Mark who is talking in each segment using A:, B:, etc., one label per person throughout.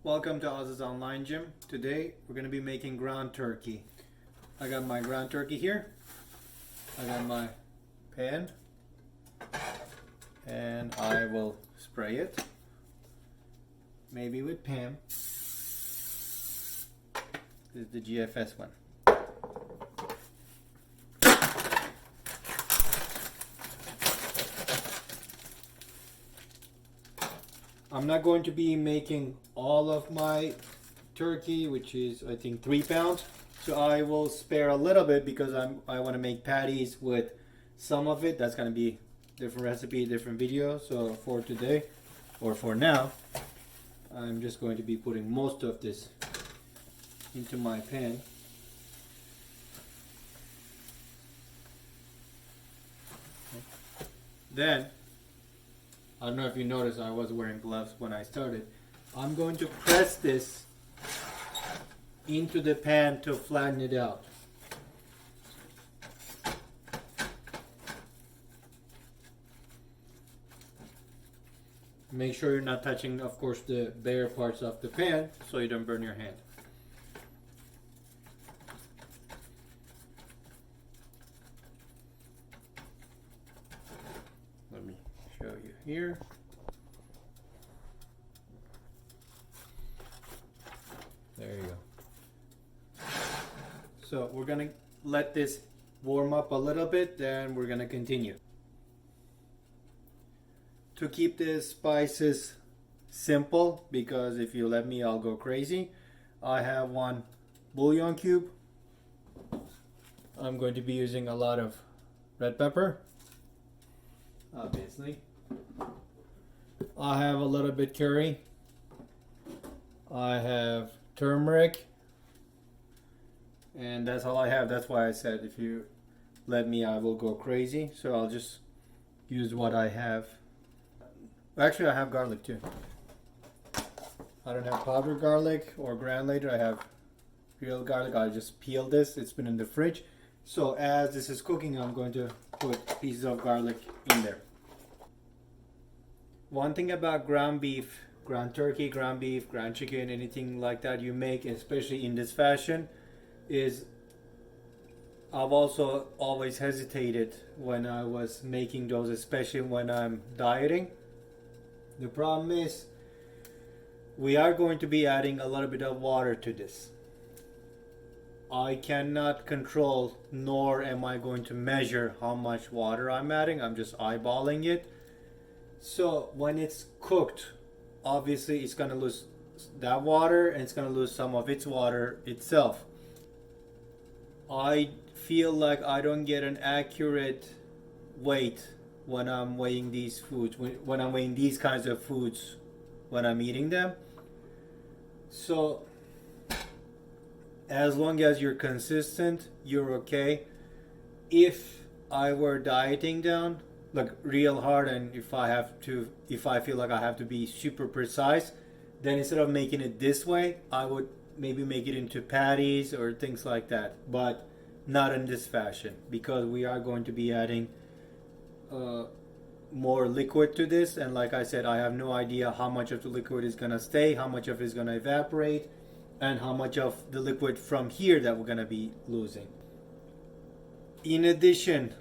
A: Welcome to Oz's Online Gym. Today we're going to be making ground turkey. I got my ground turkey here. I got my pan and I will spray it. Maybe with Pam. This is the GFS one. I'm not going to be making all of my turkey, which is I think 3 pounds. So I will spare a little bit because I want to make patties with some of it. That's going to be different recipe, different video. So for today, or for now, I'm just going to be putting most of this into my pan. Then, I don't know if you noticed, I was wearing gloves when I started. I'm going to press this into the pan to flatten it out. Make sure you're not touching, of course, the bare parts of the pan so you don't burn your hand. Let me show you here. There you go. So we're gonna let this warm up a little bit, then we're gonna continue. To keep the spices simple, because if you let me I'll go crazy, I have one bouillon cube. I'm going to be using a lot of red pepper, obviously. I have a little bit curry. I have turmeric, and that's all I have. That's why I said if you let me I will go crazy, so I'll just use what I have. Actually, I have garlic too. I don't have powdered garlic or granulated. I have real garlic. I just peeled this. It's been in the fridge. So as this is cooking, I'm going to put pieces of garlic in there. One thing about ground beef, ground turkey, ground beef, ground chicken, anything like that you make, especially in this fashion, is I've also always hesitated when I was making those, especially when I'm dieting. The problem is we are going to be adding a little bit of water to this. I cannot control, nor am I going to measure how much water I'm adding. I'm just eyeballing it. So when it's cooked, obviously it's going to lose that water and it's going to lose some of its water itself. I feel like I don't get an accurate weight when I'm weighing these foods, when I'm weighing these kinds of foods when I'm eating them. So as long as you're consistent, you're okay. If I were dieting down like real hard, and if I feel like I have to be super precise, then instead of making it this way, I would maybe make it into patties or things like that, but not in this fashion, because we are going to be adding more liquid to this, and like I said, I have no idea how much of the liquid is gonna stay, how much of it is gonna evaporate, and how much of the liquid from here that we're gonna be losing. In addition,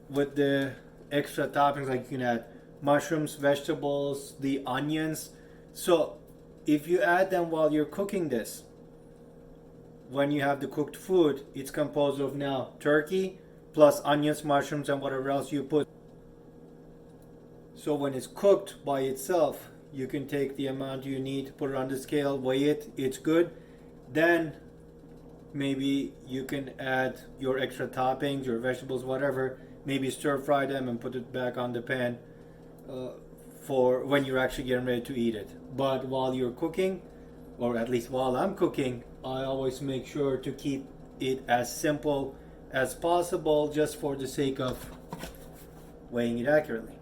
A: with the extra toppings, like you can add mushrooms, vegetables, the onions. So if you add them while you're cooking this, when you have the cooked food, it's composed of now turkey plus onions, mushrooms, and whatever else you put. So when it's cooked by itself, you can take the amount you need, put it on the scale, weigh it, it's good. Then maybe you can add your extra toppings, your vegetables, whatever, maybe stir fry them and put it back on the pan for when you're actually getting ready to eat it. But while you're cooking, or at least while I'm cooking, I always make sure to keep it as simple as possible, just for the sake of weighing it accurately.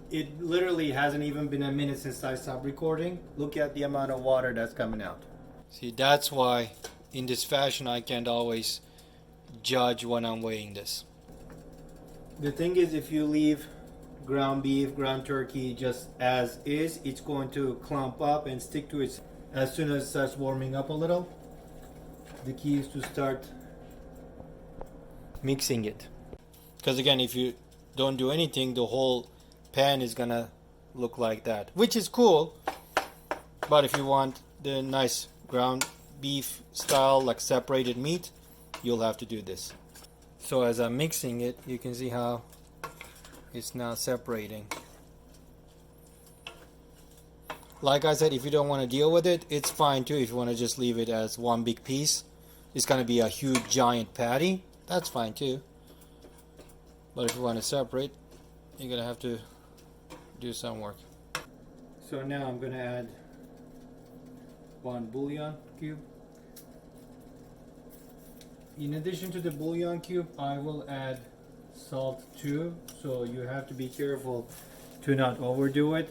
A: It literally hasn't even been a minute since I stopped recording. Look at the amount of water that's coming out. See, that's why in this fashion I can't always judge when I'm weighing this. The thing is, if you leave ground beef, ground turkey just as is, it's going to clump up and stick to it. As soon as it starts warming up a little, the key is to start mixing it. Because again, if you don't do anything, the whole pan is gonna look like that, which is cool. But if you want the nice ground beef style, like separated meat, you'll have to do this. So as I'm mixing it, you can see how it's now separating. Like I said, if you don't want to deal with it, it's fine too. If you want to just leave it as one big piece, it's going to be a huge giant patty. That's fine too. But if you want to separate, you're going to have to do some work. So now I'm going to add one bouillon cube. In addition to the bouillon cube, I will add salt too, so you have to be careful to not overdo it.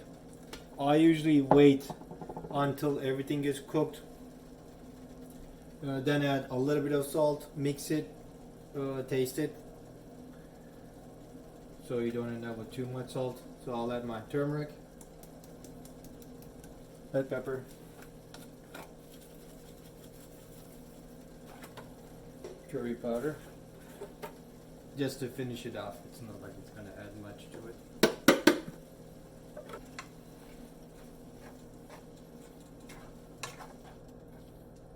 A: I usually wait until everything is cooked, then add a little bit of salt, mix it, taste it, so you don't end up with too much salt. So I'll add my turmeric, red pepper, curry powder, just to finish it off. It's not like it's going to add much to it.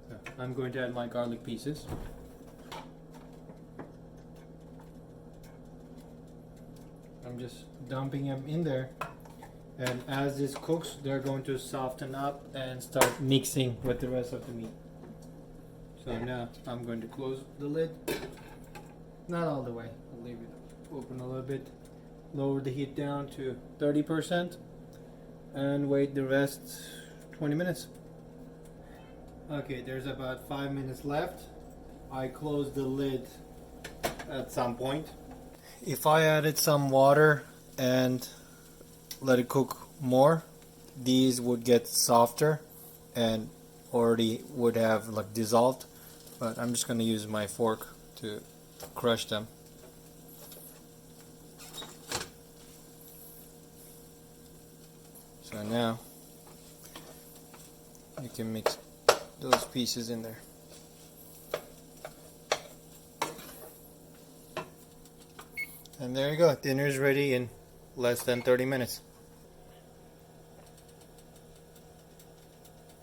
A: So I'm going to add my garlic pieces. I'm just dumping them in there, and as this cooks, they're going to soften up and start mixing with the rest of the meat. So now I'm going to close the lid. Not all the way. I'll leave it open a little bit. Lower the heat down to 30% and wait the rest 20 minutes. Okay, there's about 5 minutes left. I closed the lid at some point. If I added some water and let it cook more, these would get softer and already would have like dissolved. But I'm just going to use my fork to crush them. So now you can mix those pieces in there. And there you go, dinner is ready in less than 30 minutes.